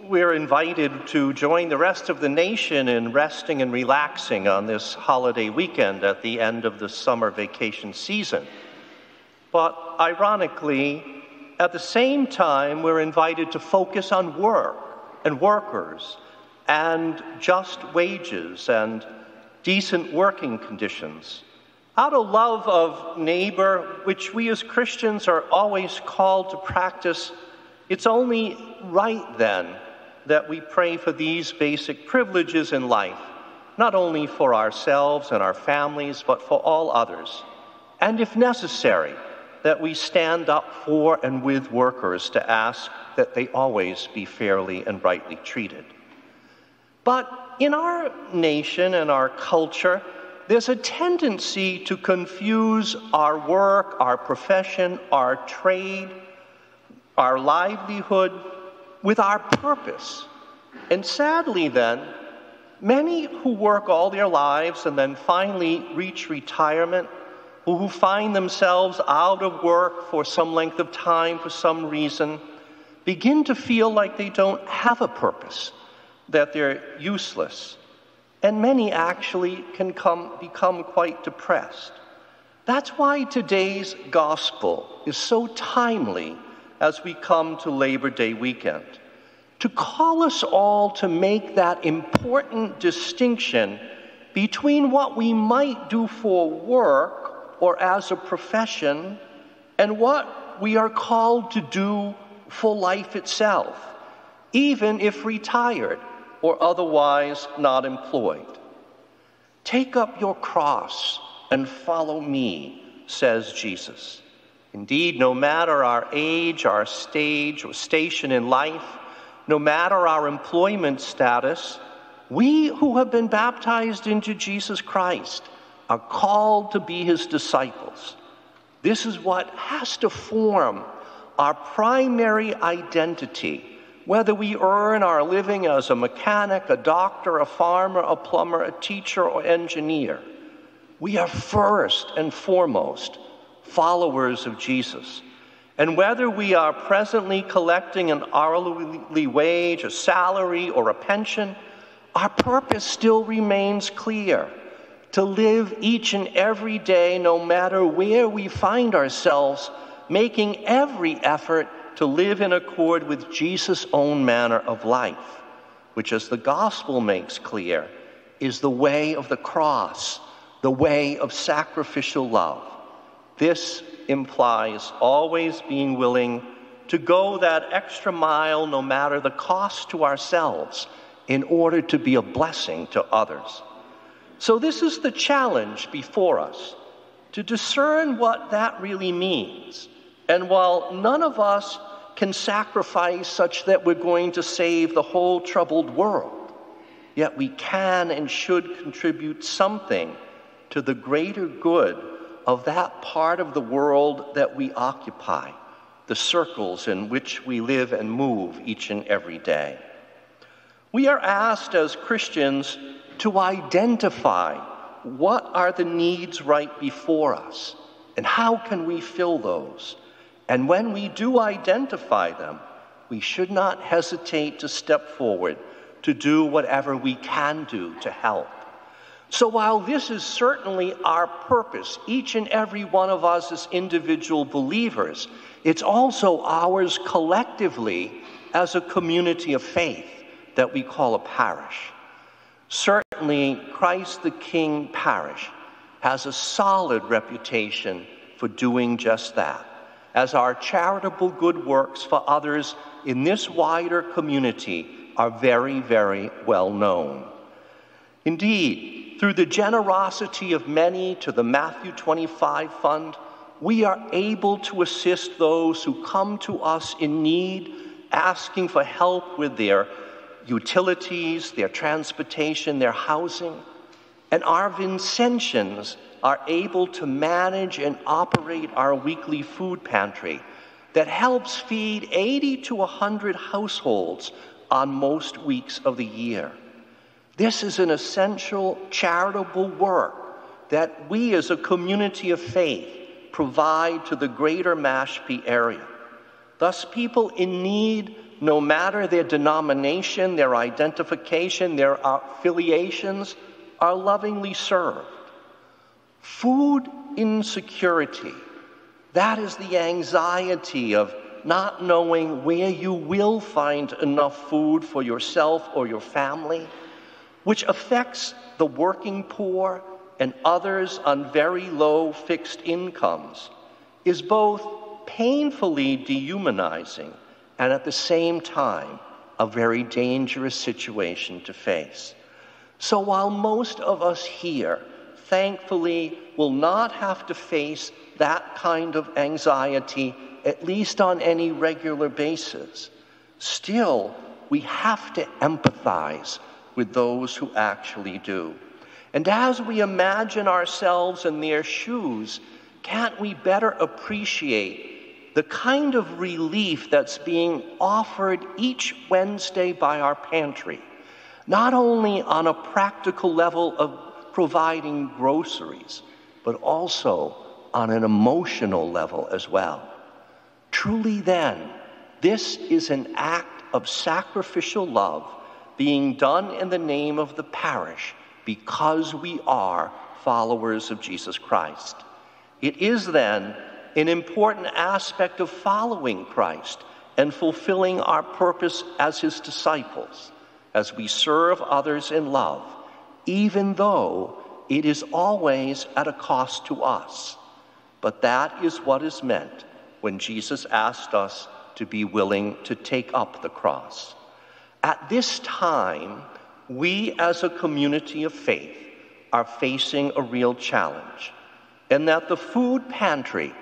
we're invited to join the rest of the nation in resting and relaxing on this holiday weekend at the end of the summer vacation season. But ironically, at the same time, we're invited to focus on work and workers and just wages and decent working conditions. Out of love of neighbor, which we as Christians are always called to practice, it's only right then that we pray for these basic privileges in life, not only for ourselves and our families, but for all others. And if necessary, that we stand up for and with workers to ask that they always be fairly and rightly treated. But in our nation and our culture, there's a tendency to confuse our work, our profession, our trade, our livelihood with our purpose. And sadly then, many who work all their lives and then finally reach retirement, who find themselves out of work for some length of time for some reason, begin to feel like they don't have a purpose, that they're useless. And many actually can become quite depressed. That's why today's gospel is so timely as we come to Labor Day weekend, to call us all to make that important distinction between what we might do for work or as a profession and what we are called to do for life itself, even if retired or otherwise not employed. Take up your cross and follow me, says Jesus. Indeed, no matter our age, our stage, or station in life, no matter our employment status, we who have been baptized into Jesus Christ are called to be his disciples. This is what has to form our primary identity, whether we earn our living as a mechanic, a doctor, a farmer, a plumber, a teacher, or engineer. We are first and foremost followers of Jesus. And whether we are presently collecting an hourly wage, a salary, or a pension, our purpose still remains clear: to live each and every day, no matter where we find ourselves, making every effort to live in accord with Jesus' own manner of life, which, as the gospel makes clear, is the way of the cross, the way of sacrificial love. This implies always being willing to go that extra mile, no matter the cost to ourselves, in order to be a blessing to others. So this is the challenge before us, to discern what that really means. And while none of us can sacrifice such that we're going to save the whole troubled world, yet we can and should contribute something to the greater good of that part of the world that we occupy, the circles in which we live and move each and every day. We are asked as Christians to identify what are the needs right before us and how can we fill those. And when we do identify them, we should not hesitate to step forward to do whatever we can do to help. So while this is certainly our purpose, each and every one of us as individual believers, it's also ours collectively as a community of faith that we call a parish. Certainly, Christ the King Parish has a solid reputation for doing just that, as our charitable good works for others in this wider community are very, very well known. Indeed, through the generosity of many to the Matthew 25 Fund, we are able to assist those who come to us in need, asking for help with their utilities, their transportation, their housing. And our Vincentians are able to manage and operate our weekly food pantry that helps feed 80 to 100 households on most weeks of the year. This is an essential charitable work that we as a community of faith provide to the greater Mashpee area. Thus, people in need, no matter their denomination, their identification, their affiliations, are lovingly served. Food insecurity, that is the anxiety of not knowing where you will find enough food for yourself or your family, which affects the working poor and others on very low fixed incomes, is both painfully dehumanizing and at the same time a very dangerous situation to face. So while most of us here, thankfully, will not have to face that kind of anxiety, at least on any regular basis, still we have to empathize with those who actually do. And as we imagine ourselves in their shoes, can't we better appreciate the kind of relief that's being offered each Wednesday by our pantry, not only on a practical level of providing groceries, but also on an emotional level as well. Truly then, this is an act of sacrificial love being done in the name of the parish because we are followers of Jesus Christ. It is then an important aspect of following Christ and fulfilling our purpose as his disciples, as we serve others in love, even though it is always at a cost to us. But that is what is meant when Jesus asked us to be willing to take up the cross. At this time, we as a community of faith are facing a real challenge, and that the food pantry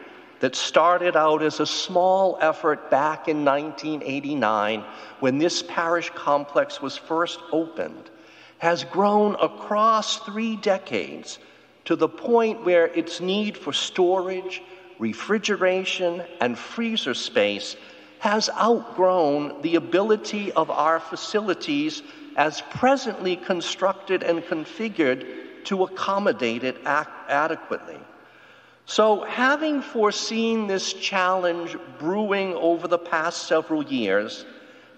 that started out as a small effort back in 1989 when this parish complex was first opened has grown across 3 decades to the point where its need for storage, refrigeration, and freezer space has outgrown the ability of our facilities as presently constructed and configured to accommodate it adequately. So, having foreseen this challenge brewing over the past several years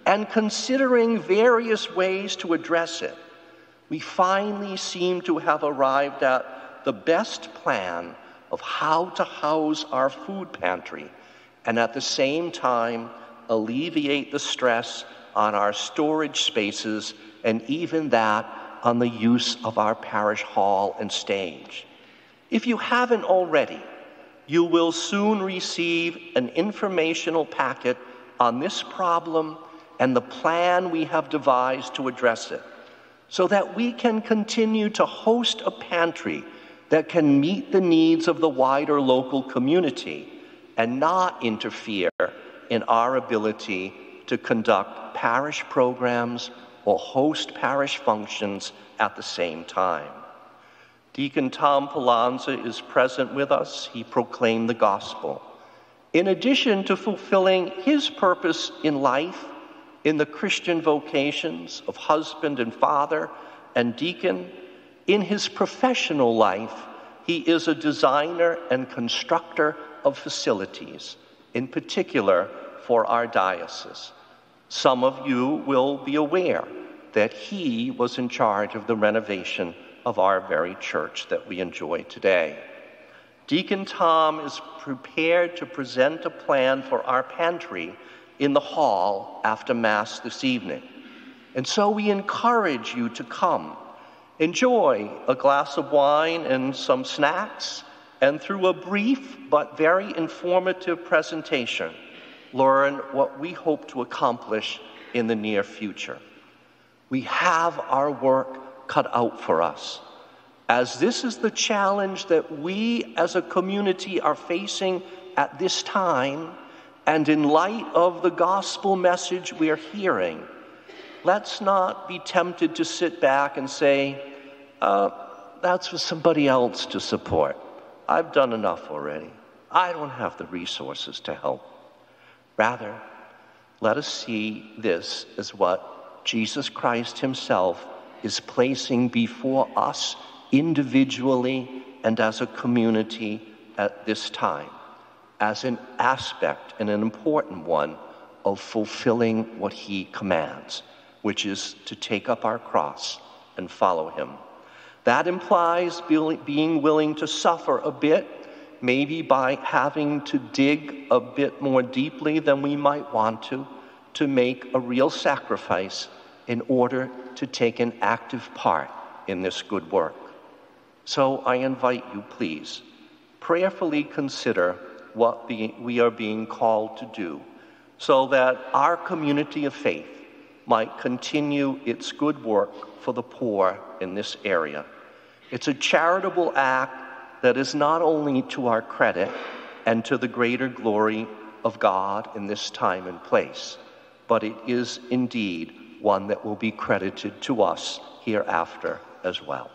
and considering various ways to address it, we finally seem to have arrived at the best plan of how to house our food pantry and at the same time alleviate the stress on our storage spaces and even that on the use of our parish hall and stage. If you haven't already, you will soon receive an informational packet on this problem and the plan we have devised to address it, so that we can continue to host a pantry that can meet the needs of the wider local community and not interfere in our ability to conduct parish programs or host parish functions at the same time. Deacon Tom Palanza is present with us. He proclaimed the gospel. In addition to fulfilling his purpose in life, in the Christian vocations of husband and father and deacon, in his professional life, he is a designer and constructor of facilities, in particular for our diocese. Some of you will be aware that he was in charge of the renovation of our very church that we enjoy today. Deacon Tom is prepared to present a plan for our pantry in the hall after Mass this evening. And so we encourage you to come, enjoy a glass of wine and some snacks, and through a brief but very informative presentation, learn what we hope to accomplish in the near future. We have our work cut out for us, as this is the challenge that we as a community are facing at this time, and in light of the gospel message we are hearing. Let's not be tempted to sit back and say, that's for somebody else to support. I've done enough already. I don't have the resources to help. Rather, let us see this as what Jesus Christ himself is placing before us individually and as a community at this time. as an aspect and an important one of fulfilling what he commands, which is to take up our cross and follow him. That implies being willing to suffer a bit, maybe by having to dig a bit more deeply than we might want to make a real sacrifice in order to take an active part in this good work. So I invite you, please, prayerfully consider what we are being called to do, so that our community of faith might continue its good work for the poor in this area. It's a charitable act that is not only to our credit and to the greater glory of God in this time and place, but it is indeed one that will be credited to us hereafter as well.